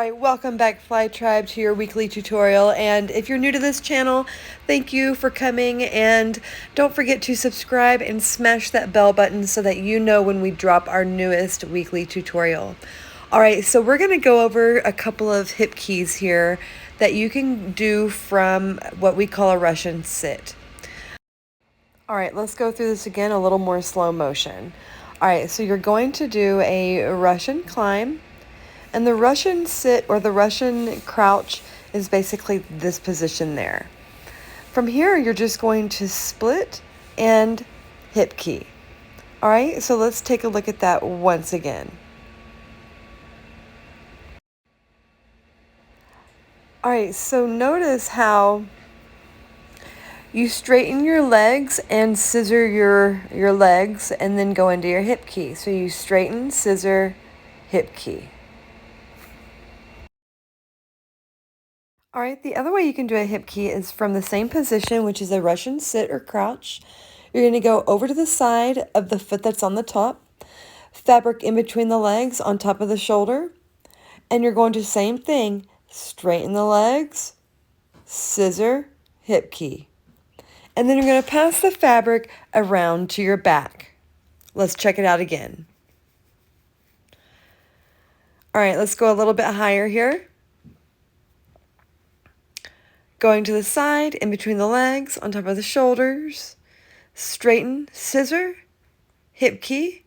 Hi, welcome back Fly Tribe to your weekly tutorial, and if you're new to this channel, thank you for coming, and don't forget to subscribe and smash that bell button so that you know when we drop our newest weekly tutorial. Alright, so we're going to go over a couple of hip keys here that you can do from what we call a Russian sit. Alright, let's go through this again a little more slow motion. Alright, so you're going to do a Russian climb. And the Russian sit or the Russian crouch is basically this position there. From here, you're just going to split and hip key. All right, so let's take a look at that once again. All right, so notice how you straighten your legs and scissor your legs and then go into your hip key. So you straighten, scissor, hip key. All right, the other way you can do a hip key is from the same position, which is a Russian sit or crouch. You're going to go over to the side of the foot that's on the top, fabric in between the legs on top of the shoulder, and you're going to same thing, straighten the legs, scissor, hip key. And then you're going to pass the fabric around to your back. Let's check it out again. All right, let's go a little bit higher here. Going to the side, in between the legs, on top of the shoulders, straighten, scissor, hip key.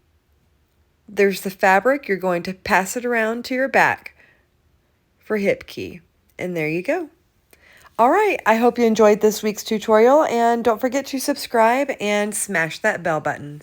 There's the fabric. You're going to pass it around to your back for hip key. And there you go. All right, I hope you enjoyed this week's tutorial, and don't forget to subscribe and smash that bell button.